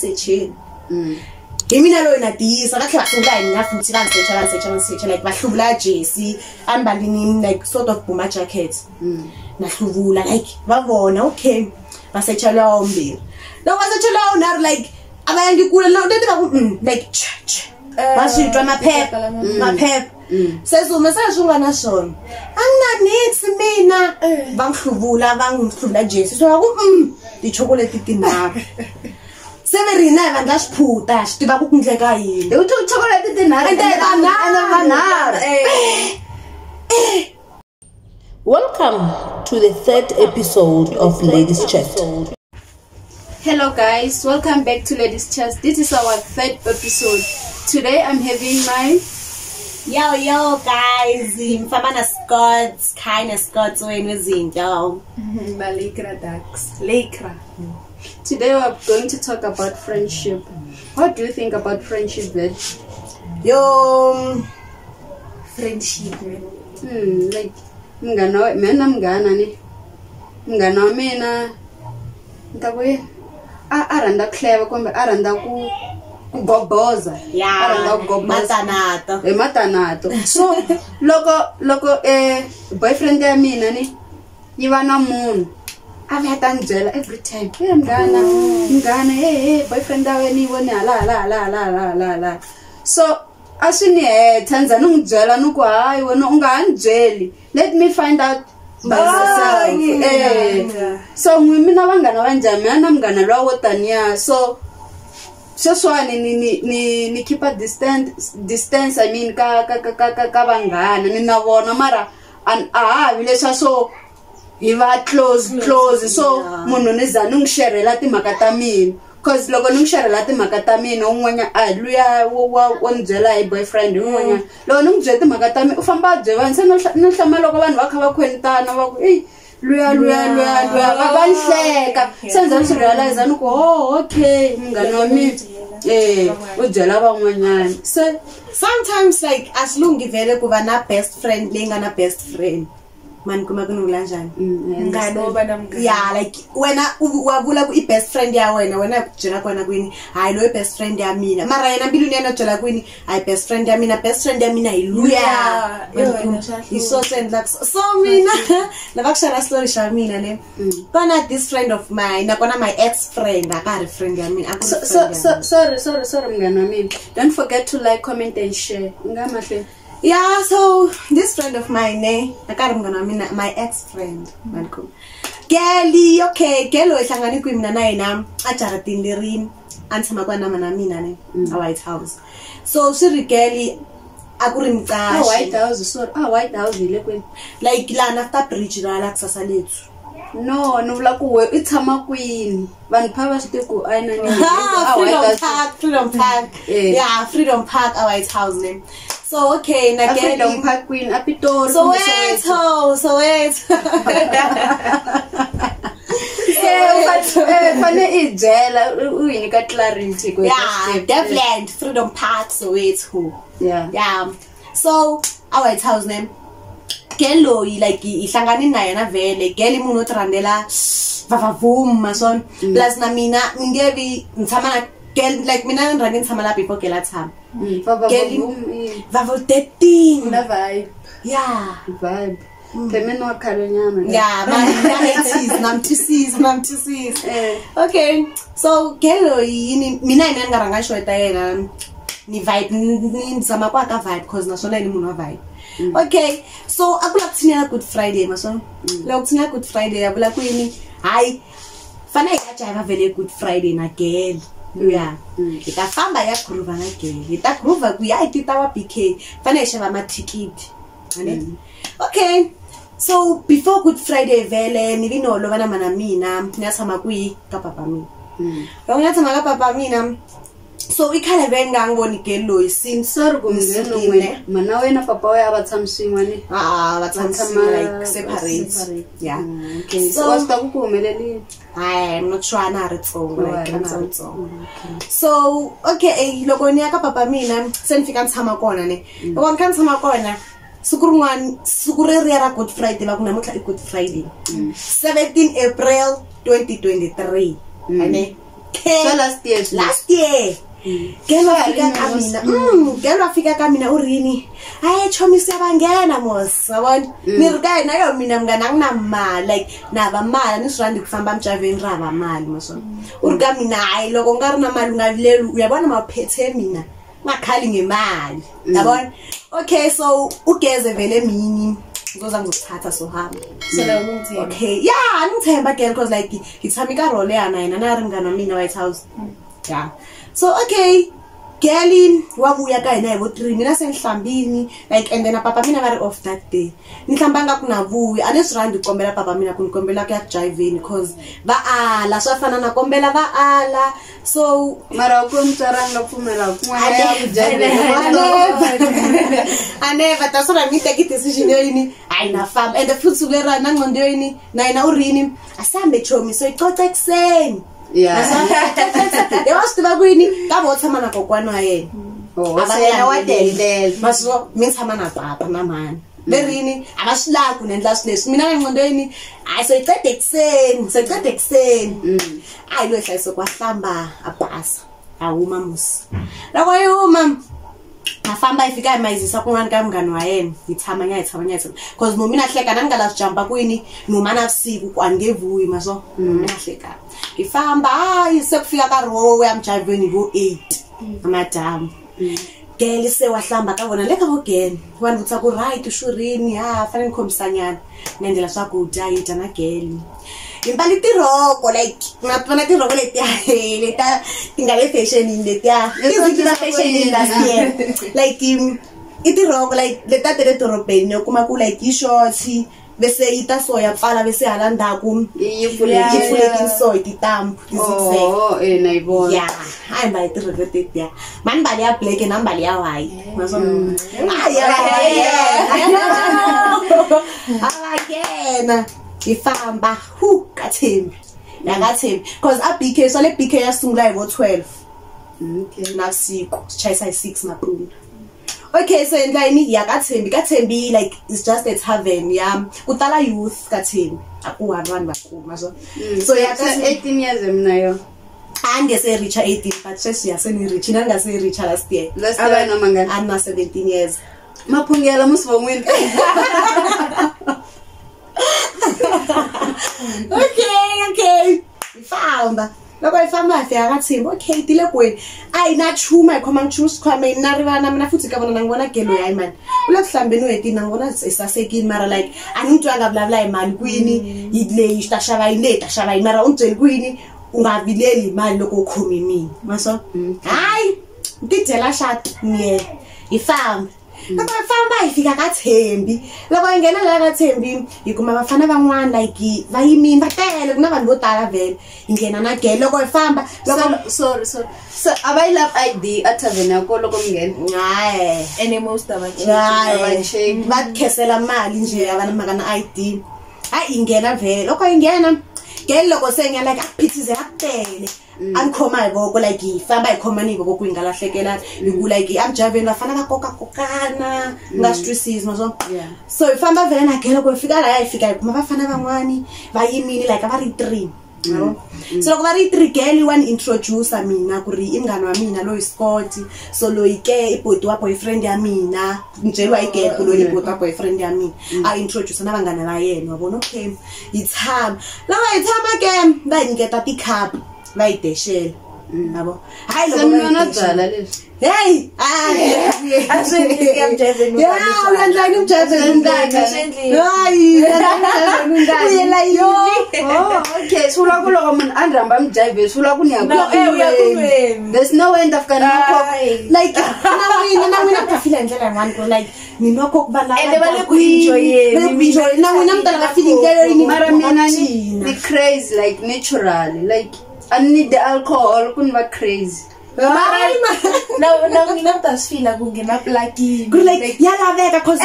searching mina lo inadisa kahle bahlula mina futhi bangisearcha like bahlubula jersey ambalini like sort of boomer jacket nahlubula like babona okay basearcha lawo mbili lo basearcha lawo nar like abayangikula lo like basitwa maphep sezuma sashungana shona anginanix mina bangihlubula jersey so di chocolate tinaba severina vandashiphuta shitiva kukundleka yini uthi chocolate tinara Welcome to the third episode of Ladies Chat. Hello guys, welcome back to Ladies Chat. This is our third episode. Today I'm having my yo guys, mfamana Scots, kind of Scots when wezinto. Lycra ducks. Lycra. Today we're going to talk about friendship. What do you think about friendship, Vet? Yo, friendship, like mngana ni mngana wa mina ntawe aranda clever kumbe aranda ku goboza aranda ku goboza matanato so loko boyfriend ya mina ni yiva na munhu aveta ndzela every time mngana boyfriend wa wena yivona la so asini hetha ndzela nuku hayi wena ungahandzeli let me find out by myself so mina vangana vanjani mina mngana lwawo taniya so sweswani ni keep a distance I mean ka vanghana ni na vona mara havi leswa so hi va close so munhu ni za ni n'wi sherela timhaka ta mina cause loko ni n'wi sherela timhaka ta mina un'wanya luya wo ni byela hi boyfriend un'wanya loko ni n'wi byela timhaka ta mina u famba bye vanhu se no hlama loko vanhu va kha va khwentana va ku luya va nhleka se ndza ni swi realize ni ku okay mngani wa mina u byela van'wanyana so sometimes like asilungi vele ku va na best friend leyi nga na best friend man kuma kunula njani yeah like wena wavula ku best friend ya wena kujela kwana kwini hayi lo best friend ya mina mara yena mbiluni yana jela kwini hayi best friend ya mina iluya is so send like so mina lava kushara story sha mina ne kana this friend of mine nakona my ex friend akari friend ya mina sorry mngana wa mina don't forget to like, comment and share ngamahle. Yeah, so this friend of mine, my ex-friend, Malcolm. Kelly, okay, Kelly is hanging with me na acharatin lirin ansama kwa nama na mina ne a White House. So she Kelly akurimta White House so White House ile like land after bridge la kusasa lethu. No vula ku we itshama kwini vanhu phava switiku aina ni Freedom Park yeah Freedom Park a White House name. So okay na Freedom Park Queen Apitori so wait fane ijela uyinika clarity ku yeah definitely Freedom Park so wait who yeah so a White House name Kello like ihlangane naye na vele geli munhu otrandela vavavuma so plus na mina ngevi ntshama na gel like mina ndrani ntshama la before gela tshama vavo 13 na vibe yeah vibe temeno akhalonyana yeah man 90s okay so Kello yini mina ngaranga shweta yena ni vibe ni ntshama kwa ka vibe because nasona ni munhu wa vibe. Okay, so akula kuthina Good Friday maso. Lo kuthina Good Friday abula kwini. Hayi. Fana yajayiva vele Good Friday na girl. Yeah. Ita famba ya groove na girl. Ita groove ku ya itita wa BK. Fana ishava ma ticket. Okay. So before Good Friday vele ni vino lo vana mana mina nyasama kui ka papa mina. Lo nyasama ka papa mina. So ikhala venga ngibona igelo isin sorry kumngeno wena mana wena papa we abathamsingwa ni bathamsingwa like separate yeah okay so wasta kukumelelini I'm not sure na ritsongo like ritsongo so okay loko ni aka papa mina senifika ntshama kona ne loko ni ntshama kona siku ra Good Friday va kuna mutla Good Friday 17 April 2023 ane So last year. Last year. Girl wafika kamina. Girl wafika kamina urini. Hayi chomi siyabangena mos. Yabona? Nirikayi nayo mina mngana nginamali like naba mali nisirandi kufamba mjaveni raba mali mos. Urika mina hayi loko ngari na mali ungavileli uyabona mawuphethe mina. Ngakhali ngemali. Yabona? Okay so ugeze vele mini. Ngoza ngizothatha so hamba. Okay. Yeah, ngithemba girl because like ngithamika role yana yena nari mngana mina White House. Yeah. So okay, girl wabuya ka yena ebo 3 mina senhlambini like and then papa mina very off that day. Nihlambanga kunavuyi anesirandi kombela papa mina kunikombela ku yakujiveni because baala swafana na kombela baala so mara ukumtsaranga kupfumela kun'wana ya kujiveni. Never that's what I mean take decision yini ayina fam and the futhi lera nangqondo yini na yena urini asambe chomi so ixoxa ekseni. Yeah. Yawasiba kwini ka bothama na kokwana yena. Abana wadeldel. Maso mithama na papa na mani. Berini abasilaku nendla silesi mina ngqondo yini ayisoyiqede ekseni. Ayi lo hlayiso kwahlamba abhasa. Awuma musi. Lako yuma afamba ifika emayizisa kun'wana ka mngani wa yena ngithama because no mina hleka nangingalasijampa kwini noma nabusiku kwangevuyi maso mina hleka ifamba hayi sekufika ka row yamjaveni go 8 amadam girl sewahlamba ka bona leka again wani vutsa ku right ushurini ha fanele ngikhombisanyana nendlela swakudya yita na girl impali tiroko like ngapona tiroko leta tingale fashion leta izikira fashion last like itiroko like leta tere toropeni kuma ku like ishorts bese ita soya pfala bese halanda ku yifuleki so itampu nayibona yeah hayi mba itiroko leta man bali ya black and mbali ya white maso again ifamba kathembi yakathembi because abk so le bk yasungula yibo 12 okay nasiku sichayisa 6 maqunda. Okay so endlayini kathembi like it's just a tavern yeah kutala youth kathembi akuwantu bakuma so so yaka 18 years mina angese reach 18 but sesiyaseni reach nangase reach last year no mangani ana 17 years maphungela musivongweni. Okay ifamba loko ifamba afika kathembi okay tile kweni ayina chuma ikhoma ngichusa khwame narivana mina futhi kabona ngibona gelo yayi man ulekuhlambeni wethi ngibona isasekini mara like anintwanga blavla imali kwini yile istashaba ile mara umtsheli kwini ungavileli imali lokho ukhoma imini maso hayi ngidela shat niye ifamba Loko ifamba ifika kathembi loko ingena la kathembi ikuma bafana ban'wana like vayimini batele kunabantu botala vele ingena na girl loko ifamba loko sorry so abayilap ID athavena yakho loko mngena hayi and most abacheck bakhesela mali nje abana makana ID hayi ingena vele loko ingena girl loko senya like akuphithize akutele angikhoma yebo like ifamba ikhomani yebo kwingalahlekela iku like amjaveni bafana bakokana ngastresses maso so ifamba vele na girl kwefika la yayifika iphuma bafana bangwani bayimini like abari 3 yabo so loko bari 3 girl one introduce mina kuri imngani wa mina lo Scott so lo ike ibhodi wa boyfriend ya mina njelwa igepho lo ibhodi wa boyfriend ya mina I introduce nabangana la yena wabona okay ithama lawa ithama ke bayiniketa ti cup bayideshela yabo hayi lo semnona dzala lesi hey asendli ngiyamjaveni uyandlani umjaveni hayi uyela yo okay sula kulo man andramba mjive sula kuniyakho there's no way ndafukana nakho like nawina kafila ndlela ngani ko like ninokho kubala and bale ku enjoy nawina mntana ka feeling leyo ini mara mina ni crazy like naturally like I need the alcohol kunba crazy now nginamtasifila kungena plugin like yalaveka cause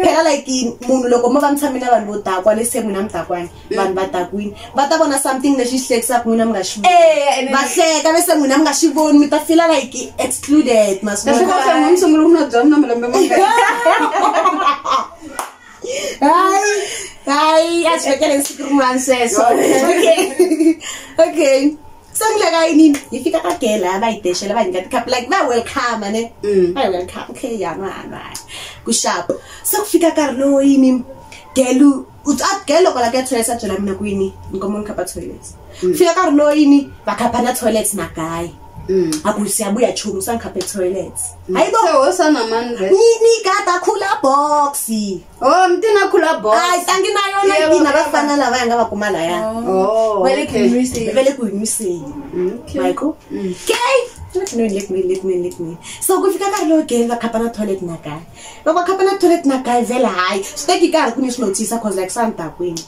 phela like munhu loko mo vamtsamina vanhu vodakwa lesemu namdakwani vanhu vadakwini vatabona something leshihlekisa kun'wina mngashivoni vahleka bese n'wina mngashivoni mi ta feel like excluded masifika ngumsungulu kunodzamu namlambe mangani Hi, asivekele siku rin'wana sweswo. Okay. sengileka yini ngifika kagela abayideshela abayingati cup like ba welcome ne ba welcome okay yana kushap sekufika karlo yini gelu gelo kola ke toilet sajela mina kwini ngomon khapa toilet fika karlo yini bakhapha na toilet na guy akusiyabuya chumu sangikhaphe toilet hayibo sewosana manje ni gada khula box mtina khula box hayi anginayo na dina bafana laba yangaba kumala ya vele kuyimiseni Michael let me so kufika karlo ke bakhapha na toilet na guy bakhapha na toilet na guy vela hayi steki kari kunisinothisa cause like santa kwini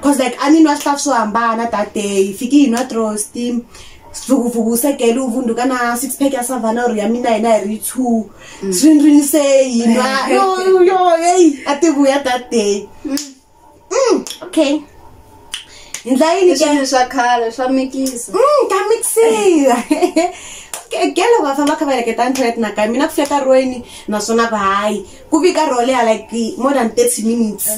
cause like aninwa stuff so hambana that day fiki inwa throw steam vugu sekela uvunduka na 6 pack ya savana or ya mina ina ri 2 swindrini say inwa yo hey atibuya that day okay indlayini ke shakhala shamikisa kamixi gelo bafamba khabela ke tantoilet na ka mina kufika roeni nasona ba hayi kuvika role like more than 30 minutes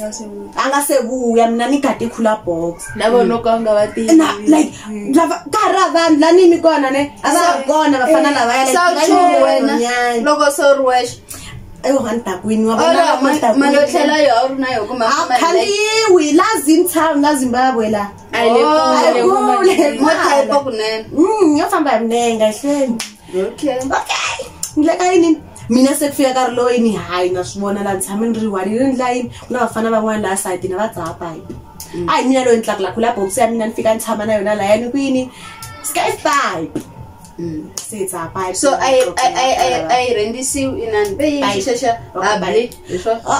angasebuya mina nikade khula box labo nokanga bati like lava caravan la nini kona ne asakona bafana laba ya like wena loko sorwesh ayo hanta kwini wabona malothela yo nayo kuma khaliwi lazim town lazimbabwe la motype kunene ngiyofamba mnenga hleni okay ngileka yini mina sekufika karlo yini hayi ngasibona la ntshame ndriwali ndlayini kunabafana ban'wana la side nabatsapa hayi mina lo inhlakula khula box ya mina nifika ntshama nayo na la yani kwini sky type so I rendisi inan be shesha abli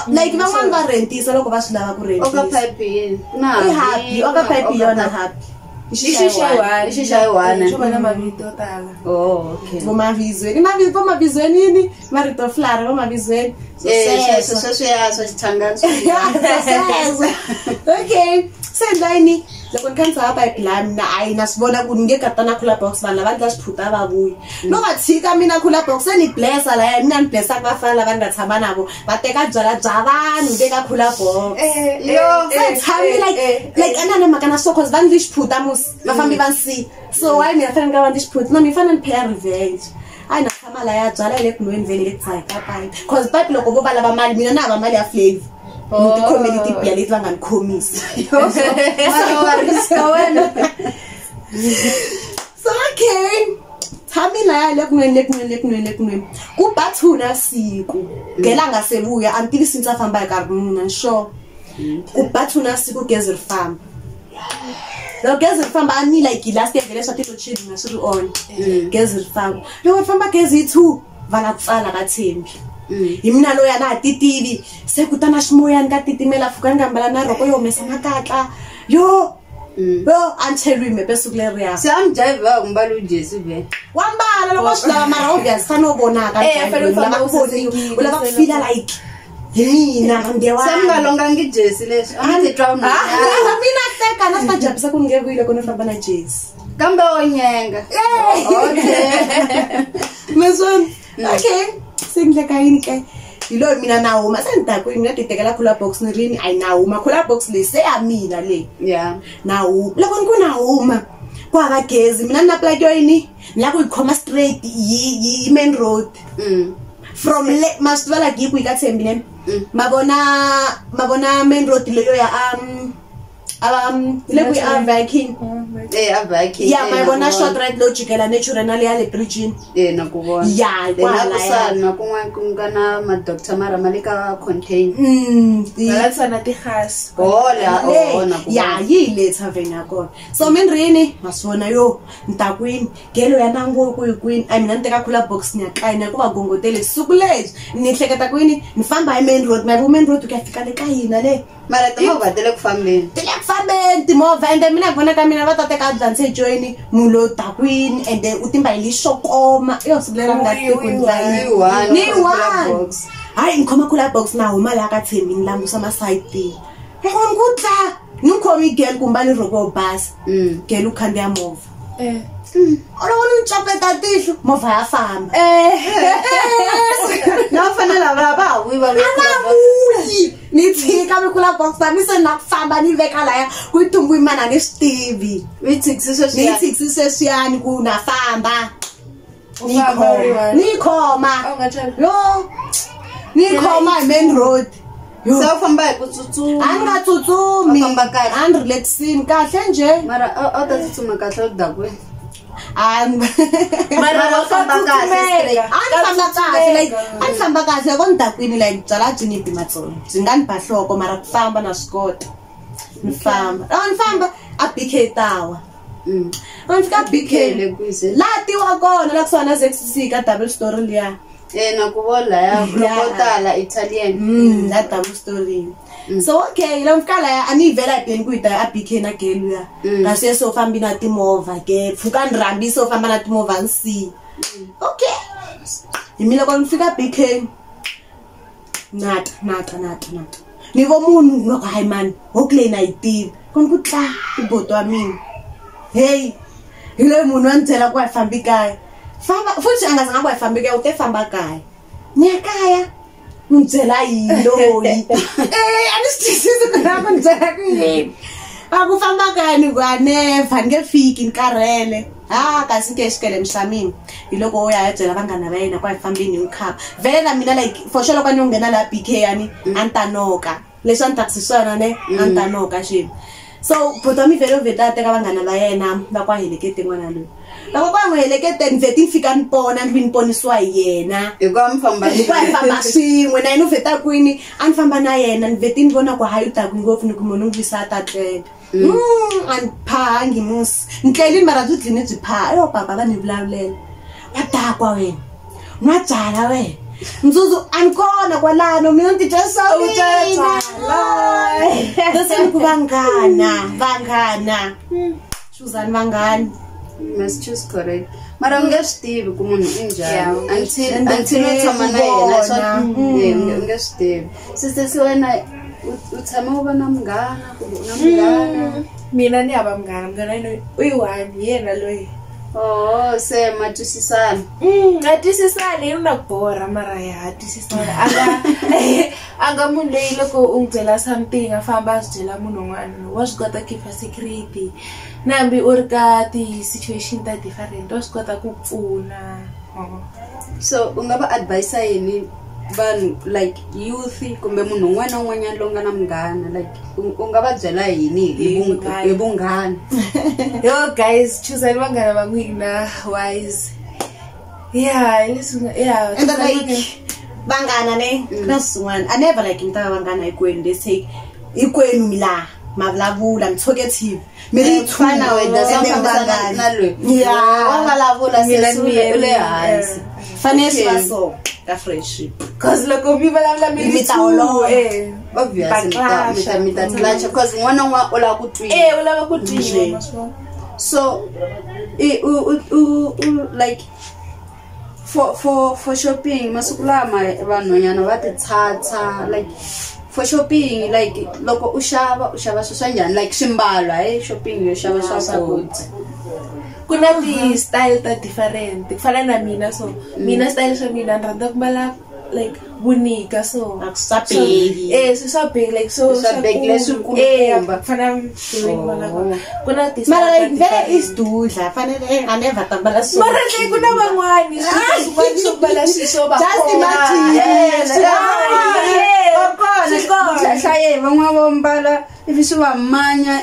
like van'wana va rentisa loko va swi lava ku rentisa oka pipe na happy oka pipe yona happy Ishishawana. Chobana mavito tala. Oh, okay. Bomavizweni nini? Marito flare bomavizweni. So changans. Okay. Sendlayini loko nikhanisa apha ePlan na ayina sibona ku ngekatana khula box bana abantu basiphuta babuyi. No bathika mina khula box ni blessa la mina ni blessa kubafana labantu bathamba nabo bateka jala jabani beka khula box. Yo, like anana makana so cause van lishphuta mus bafambi bansi. So why me afana ngabantu lishphuta no mifana ni pay revenge. Ayina khama la ya jala le kunweni vele lekhaya kapha. Cause pipe loko bo bala bamali mina na bamali ya flavor. The community pia leti vanga nkomis. So okay. Thamila ya lekunweni. Kubathuna siku. Ngelanga sebuya until since afamba ekarmuna sure. Kubathuna siku Gezir farm. Lo Gezir farm ani like last year vele swathi to chidi ngasuri on. Gezir farm. Lo famba Gezir 2 vala tsala kaThembi. Imina lo yana titili sekutana shimoya ngatitimela fuka ngambala na roko yo mesa makatla yo anthelwe mepesukule ria samjaiva umbala uJesu be wambala lo kwashila mara obvious kanobona ka ulaba kufila like yina ngewa samngalonga ngiJesu lesho amithi drown mina seka nasajabisa kuningevile kona famba na Jesu kambe onyenga okay meson okay sengileka yini ke ilo mina nawo masendako mina titekela khula box ni rini ayinawo makhula box le seyamina le yeah nawo loko kunawuma kwaba gezi mina na plate yini la kuyikhoma straight yi main road from le mastwala giku ikaThembi ne mabona main road leyo ya le ku Viking Viking yeah mayibona short right logicala natural ya le bridge nakubona yeah kwala kunga ma Dr Mara Malika contain Balatsana tigas yeah yile tavern yakho so menrini masona yo ntakwini gelo ya nango kuyikwini I mean nteka khula box nyaqayina kuba gongotele sukulezi nihleketa kwini nifamba main road main road ukafika le kayina le mara timo tele kufambeni timova and mina ngibona ka mina batateka advance join mulo takwini and utimba ilishokoma yo sibulela ngati ni one hayi ngikhoma khula box nawo imali akaThembi nilambu sama side ngikutla ngikhomi girl kumbali roko bus girl ukhande ya mova olona unchapeta tishu mova yafamba nafanele baba uyiba ni tshika mi kula box ba mi se na famba ni veka la ya ku tumbu imana ne Stevie mi tsikisise swiyani ku na famba Ni khoma yo ni khoma main road yo sa famba hi ku tsutsuma anga tsutsumi and relaxing kahle nje mara a ta tsutsuma kahle udakwe mara famba kahle like famba kahle kondakwini like tsala jinipi matsolo zingani bahloko mara kufamba na skota nifamba a BK Tower Anfika BK lati wa kona la kusana sexisika double story liya na kuvola ya lokotala Italian that double story so okay lo mfika la ani vela beni kuita a BK na gelu ya ngase so fambi na timova ke fuka ndrambi so famba na timova nsi okay imile kon mfika BK nata ni vo munhu no hayi man hokle na itivi kon kutla iboto wa mina hey ile munhu antsela ku fambi kaya famba futhi angazange ku fambi kaya ute famba kaya nyakaya untsela yiloyi anisitisize kana kuntsela kuyini akufamba kaya ni kwaneva ngefiki nkarele kasi ke xikele mshamini iloko uya yajela vangana va yena ku fambini nkhapa vela mina like for sure loko ni nghena la BK yani antanoka leswi antaxiswana ne antanoka xi so potami vero vetate ka vangana va yena va kwa helekete n'wana loyi loko kwa n'wi helekete ni veti fika ni pona ni poniswa hi yena hikuva mi famba swin'we na yena u veta kwini a ni famba na yena ni veti ni vona ku hayi u taku ngopfu ni ku munhu n'wi visa ta tlela a ni phangi musi ni tlelini mara byi dlini byi phaa yo papa va ni vulavulela wa dakwa wena nwa byala wena mzuzu ankona kwalano mina nditwa sawina leseni ku vangana chuzani vangani must choose correct mara unge switivi ku munhu injani until u tshama na yena swa unge switivi sisi wena u tshama u va na munghana kumbe u na munghana mina ni hava munghana yena u yi one yena loyi se ma twisisana a twisisana yi na bora mara ya twisisana anga munhu leyi loko u n'wi byela something a famba a swi byela munhu un'wana wa swi kota keep security nambi u ri ka ti-situation ta different wa swi kota ku pfuna so u nga va advise yini vanhu like youth kumbe munhu un'wana na un'wanyana lowu nga na munghana like u nga va byela yini hi vunghana yo guys choosani vanghana va n'wina wise and like vangana ne na swin'wana I never like mi ta vangana hikwenu they say hikwenu mi laha ma vulavula mi talkative mi ri fana wena sambana na loyi wa vulavula se le hansi fanele va so ka friendship cause loko mi vulavula mi tawolo obviously mi ta clash cause n'wana u lava ku twiwa u lava ku twiwa so like for shopping masiku lama vanhwanyana va titshatsa like for shopping like loko u xava swa njhani like swimbalo shopping yo xava swakudya ku na ti-style ta different ku fana na mina so mina style swa mina ni rhandza ku mbala like vunika so swa big swa big like so swa big leswikulukumba fana ku na mara like very is dudla fanele a never tambala so mara like ku na van'wani swo mbala swo va just imagine hlaye van'wana vo mbala ivi swi va manya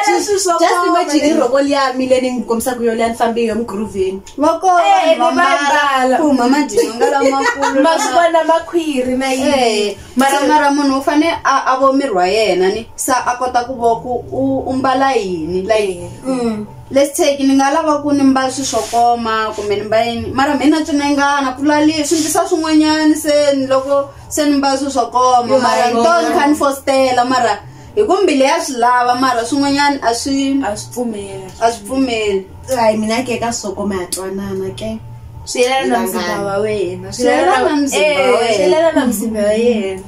just imagine iroko liya mi leyi ni kombisaka yo liya ni fambe yo migroveni va kona kuma madinga lamakulu ma swi vona makhwiri na yini mara munhu u fanele a vo miri wa yena ni sa a kota ku vo ku u mbala yini like let's take ni nga lava ku ni mbala swi swo koma kumbe ni mbala yini mara mina tsinengana ku lali swi ndisa swin'wanyana se loko se ni mbala swi swo koma mara nto kha ni fostela mara hi kumbile ya swi lava mara swin'wanyana a swi pfumeli hayi mina ke ka swo koma ya twanana ke swi yelana na mzimba wa wena swi yelana na mzimba wa yena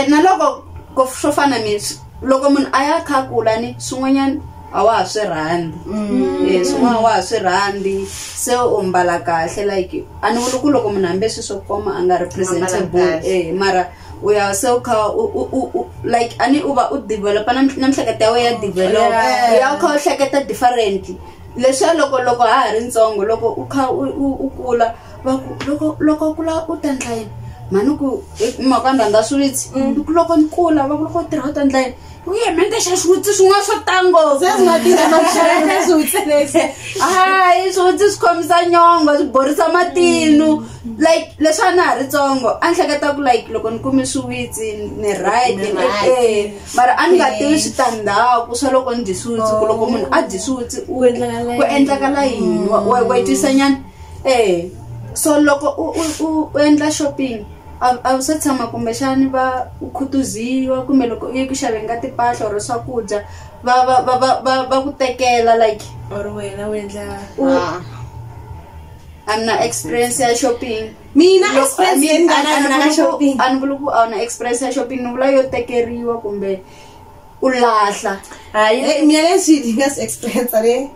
na loko ko swo fana misi loko munhu a ya khakula ni swin'wanyana a wa ha swi rhandi swin'wana wa ha swi rhandi se u mbala kahle like a ni vuli ku loko munhu hambe swi swo koma a nga representable mara uya se ukha like ani uba develop namhleketa we ya develop uya ukha uhleketa differently leswa loko ha ri ntsongo loko ukha ukula loko kula utandla mani ku makanda ndaswitsi loko nkula va loko tirha utandla uye mente xa switsi swin'wa swo tango sezingatinga mashaya switsi switsi swi khomisa nyongo swi borisa matinu like leswa na ha ri ntsongo a ni hleketa ku like loko ni kume swiwitsi ni right mara a ni nga tivi switandzhaku swa loko ni dyi switsi ku loko munhu a dyi switsi ku endlakala yini wa twisisa nyana so loko u endla shopping a se tshama kumbexani va ukhutuziwa kumbe loko u ye ku xaveni tipahla or swakudya va ku tekela like or wena u endla I'm na experience ya shopping mina experience na shopping ani vula ku a na experience ya shopping ni vula yo tekeriwa kumbe u lahla hayi mina leswi ndinga experience re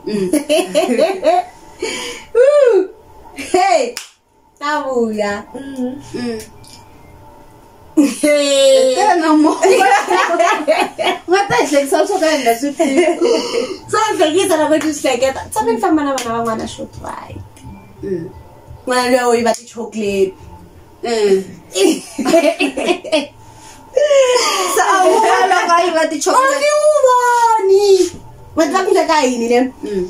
hey tabuya tena mo ngata hlekisa swo ka nga swi so hlekisa na ku hleketa tsami famba na vana van'wana Shoprite n'wana loyi va ti-chocolate so awala ka yi va ti-chocolate voni va tlakula ka yini le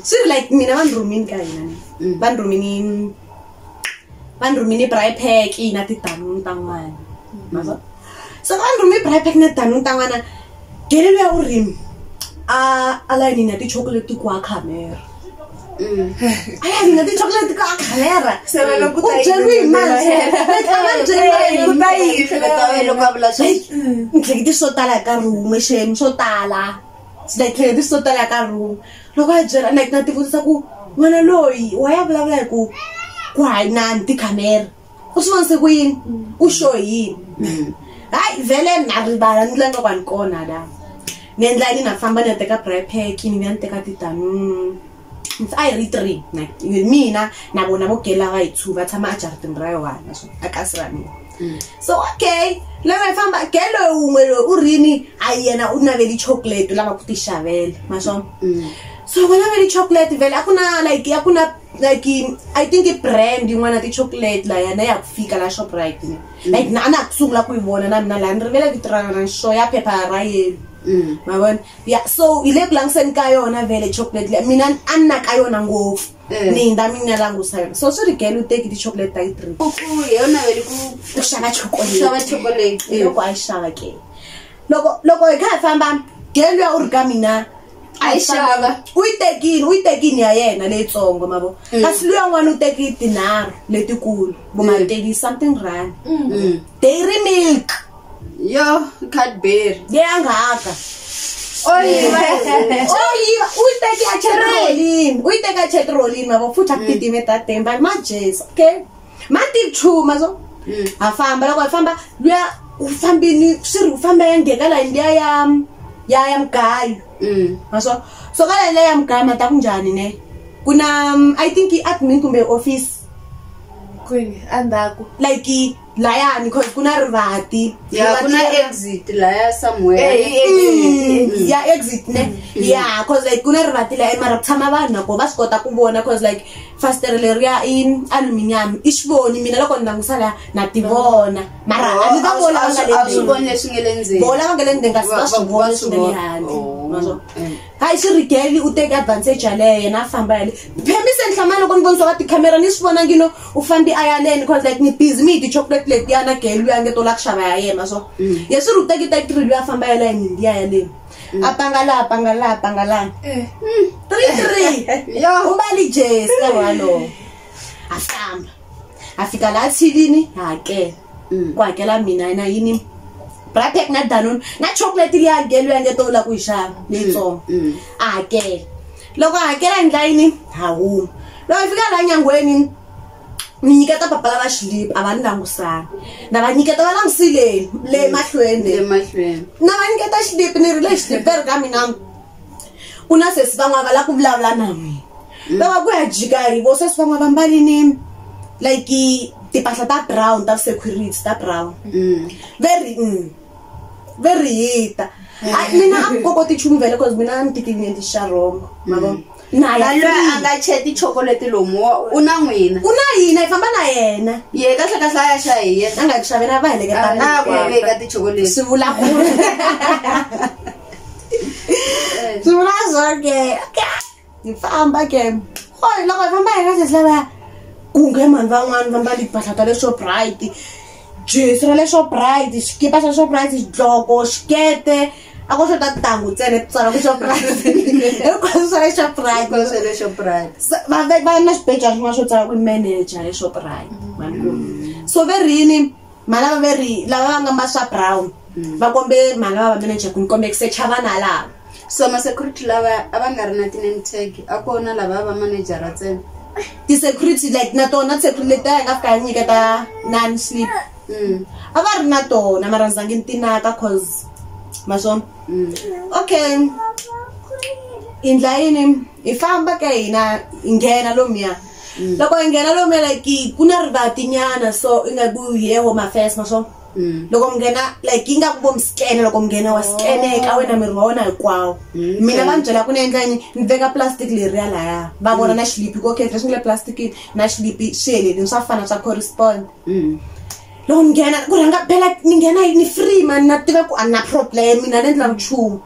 swi ri like mina van rumini ka hina van rumini braai pack ina titanuni ta n'wana so van rumi braai pack na titanuni ta n'wana gelelo ya urimi a layinini ya ti-chocolate kwa camera ayani ti-chocolate ka camera u byeriwi hi manhleketi swo tala ka run'we xemi swo tala like swo tala ka run'we loko a byela like na tivutisa ku n'wana loyi wa ya vulavula hi ku hayinani tikhamera u swi vonise ku yini u sho yini hayi vele na rivala ni langa kwani kona la ni endla ni na famba ni ya teka braai pack ni ya ni teka titanuni a ri 3 mina na vona vo gela va hi 2 va tshama a jaratini ra yohana so a kasi ra mina so okay loko hi famba gelo un'we loyi u rini a yena u naveli chocolate u lava ku ti xavela maswo so vona veli chocolate vele a ku na like I think i brand yin'wana ti-chocolate la yana ya ku fika la Shoprite ne like na ku sungula ku yi vona na mina la ni rivele vito ra yona sho ya phepha ra yelo ma vona yeah so ile ku langiseni ka yona vele chocolate le mina a nna ka yona ngopfu ninda mina langusa yona so swi ri gele u teki ti-chocolate ta yi 3 yona vele ku xava chocolate loko a yi xava ke loko hi kha hi famba gele ya u ri ka mina a yi xava u yi tekini ya yena leyitsongo mavo kasi luya n'wana u teki tinharhu letikulu voma 30 something rand dairy milk yo Cadbury leyi a nga haka oyiva u yi teki a chetrolini mavo futhi a ku titime ta temba majesi okay ma tichuma so ha famba loko hi famba luya u fambini swi ri u famba ya ngheka la indiya ya mugayo maswo so ka layini ya mugayo ma ta ku njhani ne ku na I think i-admin kumbe office kwini andaku like layani because ku na rivati ku na exit laya somewhere ya exit ne yeah cause like ku na rivati la mara ku tshama vanhu nako va swi kota ku vona cause like fastere leriya in aluminium i swi voni mina loko ni langusa la na ti vona mara a ni va vona a swi voni leswi nge le ndzeni vola va nge le ndzeni kasi va swi vona swi nge le handle maswo hayi swi ri geli u teki advantage yaleyo yena a famba yale phemise nhlama loko ni vonisiwa ka tikhamera ni swi vona ngino u fambi a yaleni cause like ni busy mi hi ti-chocolate leti yana geli luya nge to la ku xava ya yena so ye swi ri u teki teki 3 luya famba yala hi ndiya yaleyo a pangala 3 yo ubali jesi ka walo a famba a fika la tshilini hakela ku hakela mina na yini braai pack na danone na chocolate liya gelo ya nge to la ku yi xava leyitsongo a hakela loko a hakela endla yini hawu loko hi fika la nyangweni ni nyiketa papa lava xilipi a va ni langusana na va nyiketa va langusile le mahlweni na va nyiketa xilipi ni ri le xilipi ri ka mina ku na sesi van'wana va la ku vulavula na mina va va ku ya jika hi vo sesi van'wana va mbalini like tipahla ta brown ta security ta brown very hita mina akukokoti chumu vele cause mina ngitikinye ndisharongo mabo naye anga cheti chocolate lomo una n'wina yina ifamba na yena ye kahle kahle aya shaye anga kushavela va heleketa ku veka ti chocolate swivula ku swivula zoke ifamba ke hoy loko ifamba hi kahle slava kunge mani van'wana va mbali mpahla ta le Shoprite jesi ra le Shoprite xikipa xa Shoprite xidloko xikete a ko swi ta tintangu ntsena tsala ku Shoprite hinkwaswo swa le Shoprite va na xibejana xin'wana xo tsala ku manager le Shoprite so verini mali lava va nga ma swa brown va kombe mali lava va manager ku ni kombe ku secha vana lava so ma security lava a va nga ri na ti-name tag a kona lava va manager ntsena ti-security like na tona security leti a hi nga fika hi nyiketa non-sleep a va ri na tona mara ndzi zange ni tinaka cause maswona okay indla yini hi famba ka hina hi nghena lomuya loko hi nghena lomuya like ku na rivatinyana so i nga ku hi home affairs maswona loko mi nghena like yi nga ku vo mi scanner loko mi nghena wa scaneka wena miri wa wona hinkwawo mina va ni byela ku ni endla yini ni veka plastic leriya laya va vona na xilipi ku okay leswi nge le plastic na xilipi swi heleli swa fana swa correspond loko ni nghena ku rhanga phela ni nghena ni free man na tiva ku a na problem mina ni endla nchumu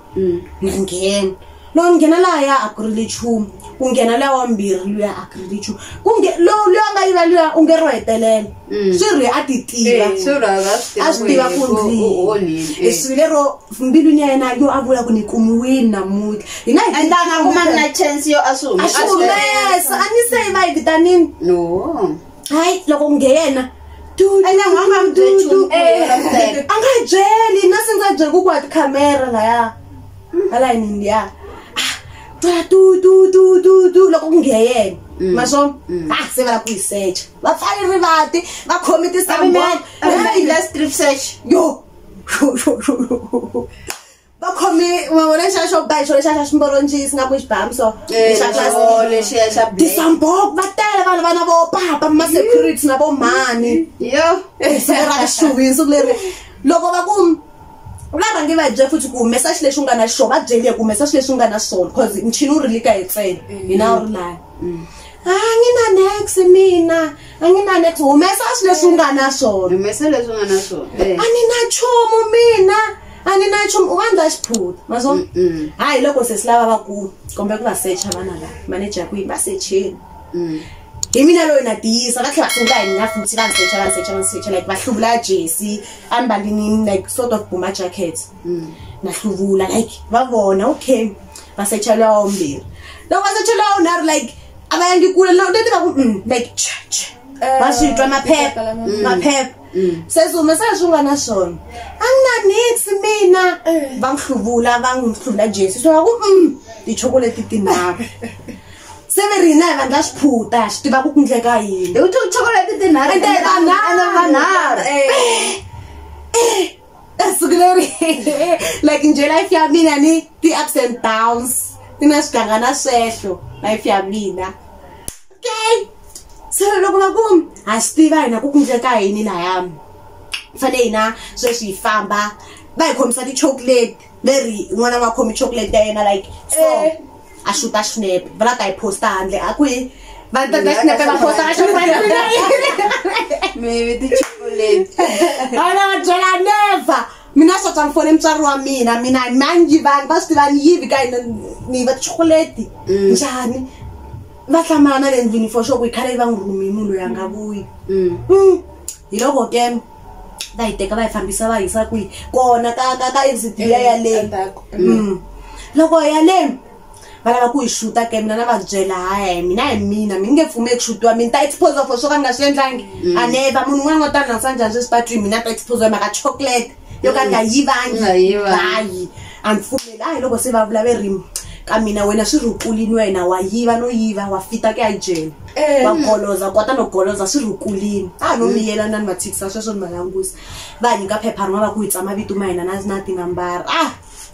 na nghena loko ni nghena lahaya a ku ri le nchumu ku nghena luya wambirhi luya a ku ri le nchumu luya nga yiva luya u nge ro hetelela swi ri a ti tiva a swi tiva ku ndlini swi lero mbilwini ya yena yo a vula ku ni kumiwini namuntlha hina and anga kuma na chance yo a swi humesa a ni se yi va yi vitanini no hayi loko nghena anga byeli na se ndza byeli ku kwati camera laya alayinini liya tu loko ku ngheyena maswo se va la ku yi search va pfale rivati va khomi ti strip search yo va khomi wona xa xo bayi xo lexa xa ximboronjisi nga ku xibhamu so lexiya xa tisambok va tele vanhu vana vo papa ma-security na vo mani yo ra xuvisi leri loko va ku va rhangi va byela futhi ku humesa xi lexi u nga na xona va byele ku humesa xi lexi u nga na xona because mchini wu ri le ka hi ntsena hina wu ri laya a ngi na next mina a ngi na next humesa xi lexi u nga na xona humesa leswi u nga na swona a ni na chumu mina a ni na chumu u va ndza xiphuta maso hayi loko se si lava va ku kombe ku va secha vana lava manager ku yi va secheni hi mina loyi na tiyisa va tlhela va sungula hi nga futhi va secha like va hluvula jesi a ni mbalini like sort of buma jacket na hluvula like va vona okay va secha luya wambirhi loko va secha luya wunharhu like a va yangi kule leti va ku like va swi twa maphepha se swi humesa leswi u nga na swona a ni na nix mina va n'wi hluvula va n'wi hluvula jesi swi va ku tichokoleti tinharhu se ve rina hi vandla xiphuta xi tiva ku ku ndleka yini hi ku chocolate tinharhu siku leri like nje life ya mina ni ti-ups and downs ti na swiganga na swehlo life ya mina okay se loko va ku ha swi tiva hina ku ku ndleka yini lahaya fane hina sweswi hi famba va hi khomisa ti-chocolate leri n'wana va khomi chocolate ya yena like so a xuta xinepe va la ta yi posta handle a ku va ta ta xinepe va posta ka maybe ti-chocolate a na va byela never mina swo tsa ni fone mutswari wa mina ma njivani va swi tiva ni yivi ka hina ni va tichokoleti njhani va hlamala na le ndlwini for sure ku yi khale yi va n'wi rhumi munhu loyi a nga vuyi hi loko ke va yi teka va yi fambisa va yisa kwihi kona ka exit liya yaleyo loko yaleyo va lava ku hi xuta ke mina na va byela haya mina hi mina mi nge pfumeli ku xutiwa mina ta expose for swo ka ni nga swi endlangi a neva munhu un'wana n'wana ta langisa njhani sweswipatwini mina ta expose mhaka chocolate yo ka ni nga yivangi hayi a ni pfumeli hayi loko se va vula ve rimi ka mina wena swi rukulini wena wa yiva no yiva wa fita ke ajele wa goloza kota no goloza swi rukulini a no miyela na ni va tshikisa sweswo ni va langusa va nyika phepha rin'wana va ku hi tsa mavito ma hina na tingambara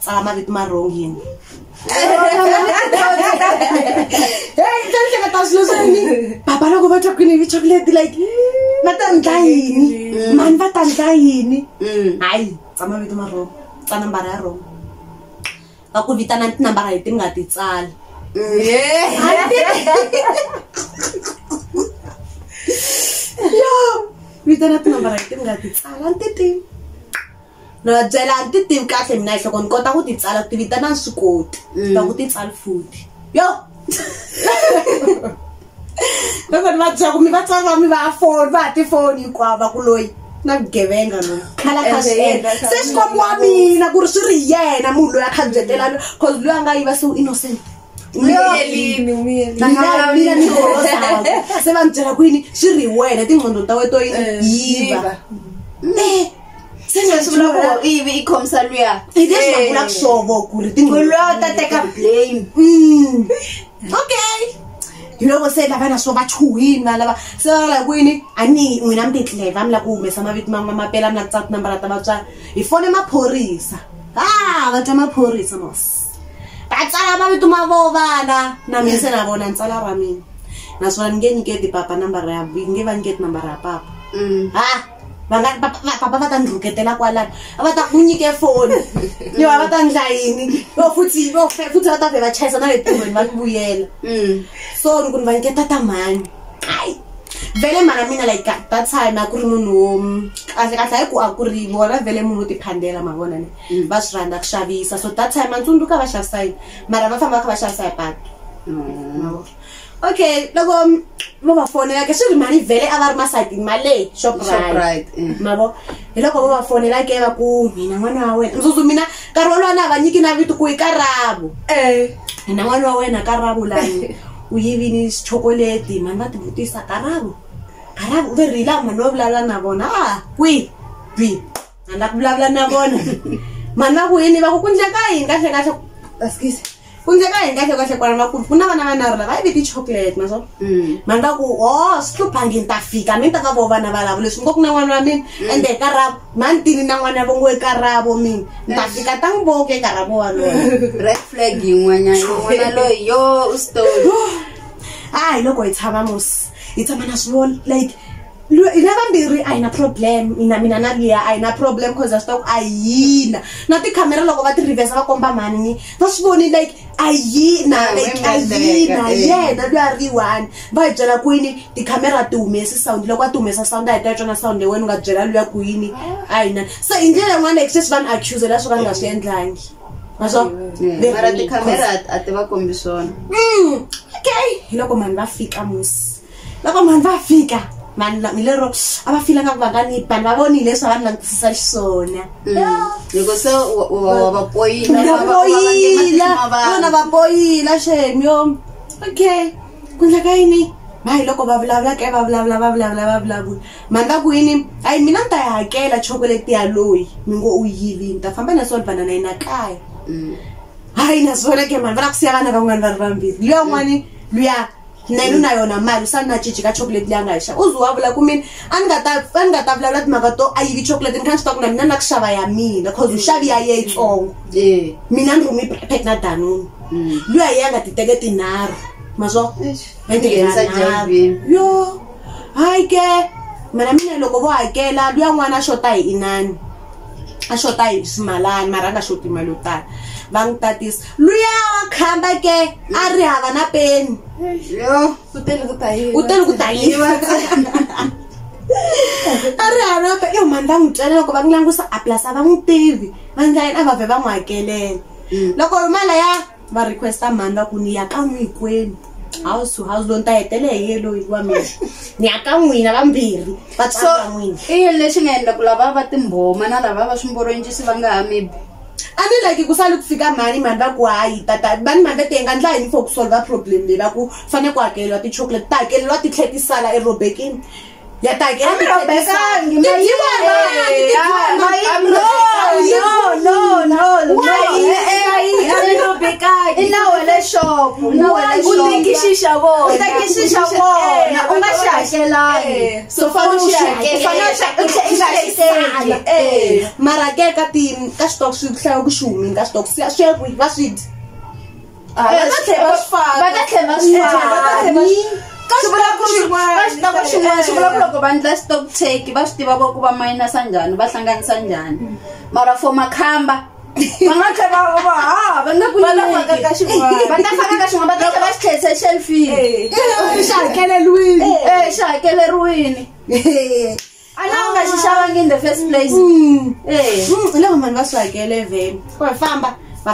tsala mavito ma wrong yini hey, papa loko va twa ku ni chocolate like matandla yini mani va tandla yini hayi tsama vito ma wrong tsa number ya wrong va ku vitana tinambara leti mi nga ti tsala yo vitana tinambara leti mi nga ti tsala ntitivi no byela ntitivi kahle mina ehloko ni kota ku ti tsala ku ti vitana swi koti va ku ti tsali futhi yo loko ni va byela ku mi va tsala mi va phone va tifoni hinkwava ku loyi na vugevenga no khala kha swiendla se xikombiwa mina ku ri swi ri yena munhu loyi a khabyetelana cause loyi a nga yiva se u innocent se va ni byela ku yini swi ri wena tinqondo ta we to yiva se vula ku ivi i khomisa luya i leswi va vulaka swovo ku ri luya ta teka blame okay loko se lavana swo va chuhini va lava se va la ku yini a ni n'wina mi ti clever mi la ku humesa mavito mapela mi la ku tsala tinambara ta vatswari hi fone maphorisa va twa maphorisa mos va tsala mavito ma vo vana na mina se na vona ni tsala ra mina naswona ni nge nyiketi papa nambara ya nge va nyiketi nambara ya papa papa va ta ni rhuketela kwalani a va ta ku nyike foni yo va ta ndla yini futhi va ta va chayisa na le tirhweni va ni vuyela so ni ku ni va nyiketa ta mani hayi vele mana mina like that time a ku ri munhu wo kahle hi ku a ku ri vona vele munhu wo tiphandela ma vona ne va swi rhandza ku xavisa so that time a tsundzuka va xavisa yini mara va famba va kha va xavisa hi patu okay loko vo va fonela ke swi ri mani vele a va ri masayitini male Shoprite mavo hi loko vo va fonela ke va ku mina n'wana wa wena mzuzu mina nkarhi wolowo na va nyiki na vito ku hi Karabo hina n'wana wa wena Karabo lani u yivini chocolate mani va ti vutisa Karabo u verile mani wo vulavula na vona kwi a la ku vulavula na vona mani va ku yini va ku kundleka yini kahle excuse kundleka yini kahle kwala va ku na vana vanharhu lava va viti chocolate maso mani va ku swi hluphangi ni ta fika mi ta ka vo vana valavo leswi ngo ku na n'wana wa mina ende Karabo mani tini na n'wana vo ngo Karabo mina ni ta fika ta n'wi voke Karabo walowo red flag yin'wanyana n'wana loyi yo u story hayi loko hi tshama mos hi tshama na swi vona like ina vambirhi a hi na problem mina na liya a hi na problem cause a swi ta ku a yina na tikhamera loko va ti reverse va komba mani va swi voni like a yina yena loyi a ri one va hi byela ku yini tikhamera ti humesi sound loko a ti humesa sound a hi ta twa na sound leyi wena u nga byela luya ku yini a yina se hi ndlela yin'wana like sweswi va ni accusela swo ka ni nga swi endlangi maso mara tikhamera a ti va kombi swona okay hi loko mani va fika mos loko mani va fika mani lero a va fila nga ku va nga ni vanhu va vonile leswi va ni langutisisa xiswona loko se va poyila vona va poyila shame yo okay ku ndleka yini hayi loko va vulavula ke va vulavula mani va ku yini hayi mina ni ta yi hakela chocolate ya loyi mi ngo u yivini ni ta famba na swona vana na yina kaya hayi na swona ke mani va la ku siya vana van'wana va ri vambirhi luya n'wani luya nenu na yona mali sa na cici ka chocolate leyi a nga yi xava u wa vula ku mina a ni nga ta vulavula timhaka to a yivi chocolate ni kha ni swi ta ku na mina na ku xava ya mina cause u xavi ya yitsongo mina ni rumi pack na danuni luya yi a nga ti teke tinharhu maswo yo hayi ke mana mina loko vo hakela luya n'wana a xota hi inani a xota hi swimalani mara a nga xoti mali yo tala va n'wi tatisa luya wa khamba ke a ri hava na peni u tele ku tayiwa a ri hava na peni yo mani va n'wi twela loko va n'wi langusa a plus a va n'wi tivi va ndla yini a va vhe va n'wi hakelela loko malaya va requesta mani va ku ni ya ka n'wi hinkwenu house loyi ni ta hetele hi ye loyi wa mina ni ya ka n'wina vambirhi va tsala n'wina i yini lexi nga endla ku lava va timbhoma na lava va swimboronyisi va nga ha maybe a ni like ku sali ku fika mani va ku hayi tata mani va te nga ndla yini for ku solve problem leyi va ku fane ku hakeriwa ti-chocolate ta hakeleriwa ti tlhe ti sala erobekini ya ta hakela mara ke ka stock swi hlaya ku swi humini ka stock swi ya kwihi va swi dyi va ta tlhela va swi faka loko vanhu va stock take va swi tiva vo ku va mayinasa njhani va hlanganisa njhani mara for makhamba va nga tlhela va nga ku faka ka xin'wana va ta faka ka xin'wana va ta tlhela va xi tlherisa shelfini xi hakeleriwini xi hakeleriwini a na u nga xi xavangi in the first place loko vanhu va swi hakele vheni va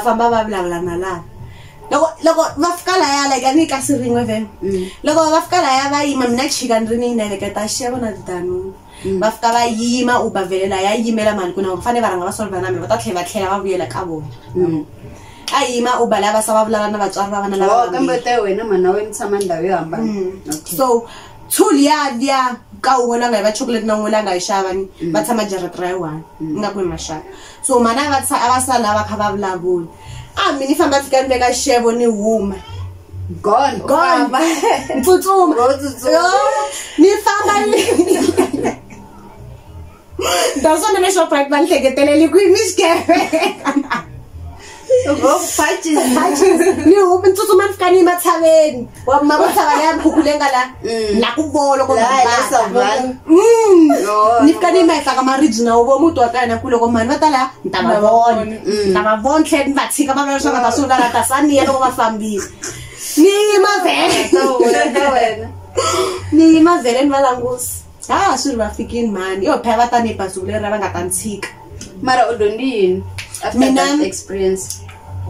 famba va vulavula na lava loko va fika laya like a ni kasi rin'we vheni loko va fika laya va yima mina chika ni ri ni yineleketa xevo na tidanuni va fika va yima uba vhele laya yimela mali ku na fanele va rhanga va solva na mina va ta tlhela va vuyela ka vona a yima uba laya va sa va vulavula na vatswari va vana lava kambe te wena mhana wena tshama ndhawu yo hambana so tool ya ka un'we la nga hi va chocolate na un'we la nga hi xavani va tshama jaratara yi one ingaku hi maxaka so mana a va sala va kha va vulavula mini famba fika ni veka xevo ni huma gone tsutsuma ni famba dasona le Shoprite va nhleketeleli ku mi xikevenga ni huma tsutsuma ni fika ni matshaveni wa matsava ya phukhulenga la ku volo ko ni fika ni ma hlaka maribyi na vo muti wa ka hina ku loko mani va ta la ni ta va vona tlhela ni va tshika va vula leswaku ta sungula la ta saniya loko va fambile ni yima vhele ni yima vhele ni va langusi swi ri va fikini mani yo phela va ta ni basuku leri va nga ta ni tshika mara u dyondzi yini after that experience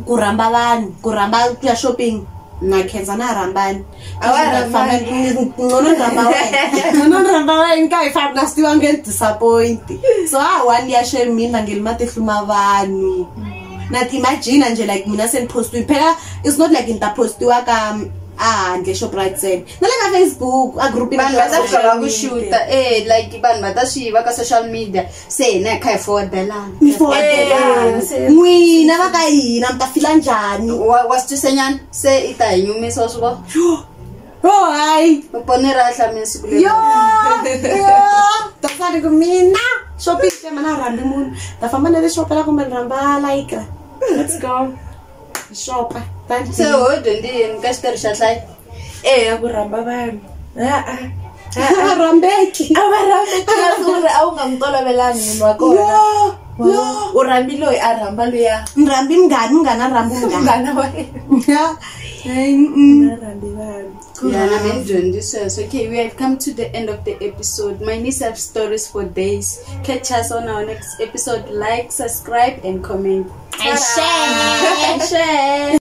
ku rhamba vanhu ku rhamba ku ya shopping na khensa na rhambani ngono rhamba wena ka hi famba na swi nge disappoint so one ya share mina ngeli matihluma vanhu na imagine nje like mina sen post phela it's not like inta postiwa ka handle Shoprite sen na le ka Facebook a group vanhu va ta tlhela ku shoota like vanhu va ta swi va ka social media se hina kha hi fordelana n'wina va ka hina mi ta fila njhani wa swi twisenyana se i ta hi nyumisa swi vo hayi pone ra hlamini siku yo ta sari ku mina shopping se mana rhambi munhu ta famba na le shopela kumbe rhamba like let's go shopa se ho dyondzi yini ka xitori xa hlayi ku rhamba vanhu rhambeki a va rhambeki a wu nga n'wi tolovelangi munhu wa kona u rhambi loyi a rhamba luya ni rhambi munghana rhambi munghana wa yena rhambi vanhu Yeah, I'm enjoying this. Okay, we have come to the end of the episode. My niece have stories for days. Catch us on our next episode. Like, subscribe, and comment. And share. And share.